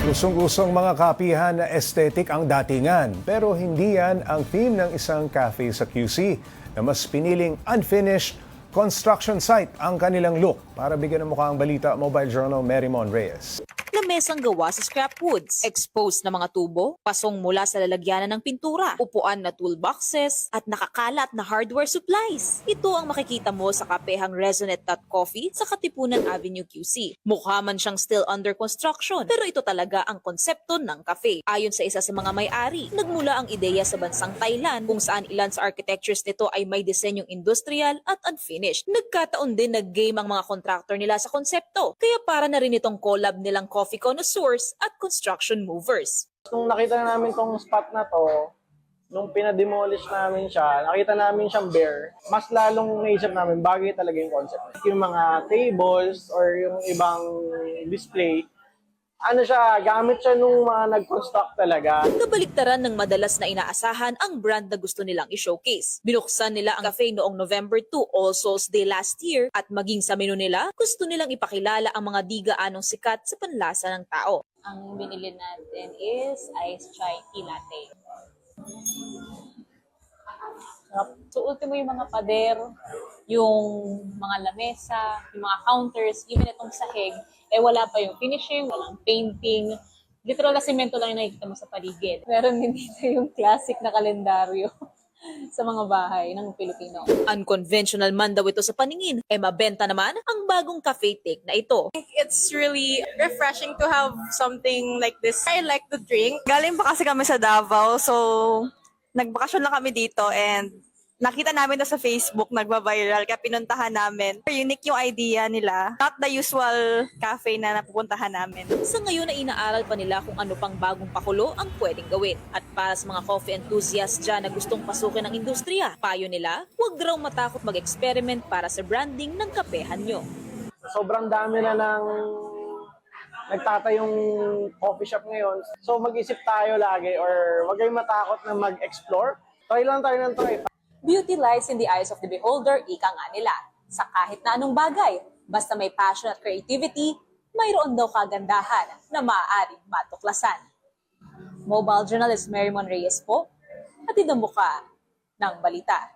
Gustong-gustong mga kapihan na aesthetic ang datingan, pero hindi yan ang theme ng isang cafe sa QC na mas piniling unfinished construction site ang kanilang look. Para bigyan ng mukha ang balita, Mobile Journal Marymon Reyes. Lamesang gawa sa scrap woods, exposed na mga tubo, pasong mula sa lalagyanan ng pintura, upuan na toolboxes, at nakakalat na hardware supplies. Ito ang makikita mo sa kapehang Resonate.Coffee sa Katipunan Avenue QC. Mukha man siyang still under construction, pero ito talaga ang konsepto ng cafe. Ayon sa isa sa mga may-ari, nagmula ang ideya sa bansang Thailand kung saan ilan sa architectures nito ay may disenyong industrial at unfinished. Nagkataon din nag-game ang mga contractor nila sa konsepto, kaya para na rin itong collab nilang coffee connoisseurs at construction movers. Nung nakita na namin tong spot na to, nung pinademolish namin siya, nakita namin siyang bare, mas lalong naisip namin bagay talaga yung concept. Yung mga tables or yung ibang display, gamit siya nung mga nag-construct talaga. Kabaliktaran ng madalas na inaasahan ang brand na gusto nilang i-showcase. Binuksan nila ang cafe noong November 2, All Souls Day last year, at maging sa menu nila, gusto nilang ipakilala ang mga di gaanong sikat sa panlasa ng tao. Ang binili natin is iced chai tea latte. So, ultimo yung mga pader, yung mga lamesa, yung mga counters, even itong sahig, wala pa yung finishing, walang painting. Literal na semento lang yung nakikita mo sa paligid. Meron din dito yung classic na kalendaryo sa mga bahay ng Pilipino. Unconventional man daw ito sa paningin, mabenta naman ang bagong cafe take na ito. It's really refreshing to have something like this. I like the drink. Galing pa kasi kami sa Davao, so nagbakasyon lang kami dito and nakita namin na sa Facebook, nagba-viral, kaya pinuntahan namin. Unique yung idea nila, not the usual cafe na napupuntahan namin. Sa ngayon ay inaaral pa nila kung ano pang bagong pakulo ang pwedeng gawin. At para sa mga coffee enthusiasts dyan na gustong pasukin ng industriya, payo nila, huwag raw matakot mag-experiment para sa branding ng kapehan nyo. Sobrang dami na ng nagtatayong coffee shop ngayon. So mag-isip tayo lagi or huwag kayong matakot na mag-explore. Try lang tayo ng try. Beauty lies in the eyes of the beholder, ika nga nila. Sa kahit na anong bagay, basta may passion at creativity, mayroon daw kagandahan na maaaring matuklasan. Mobile journalist Marymon Reyes po, hatid ang muka ng balita.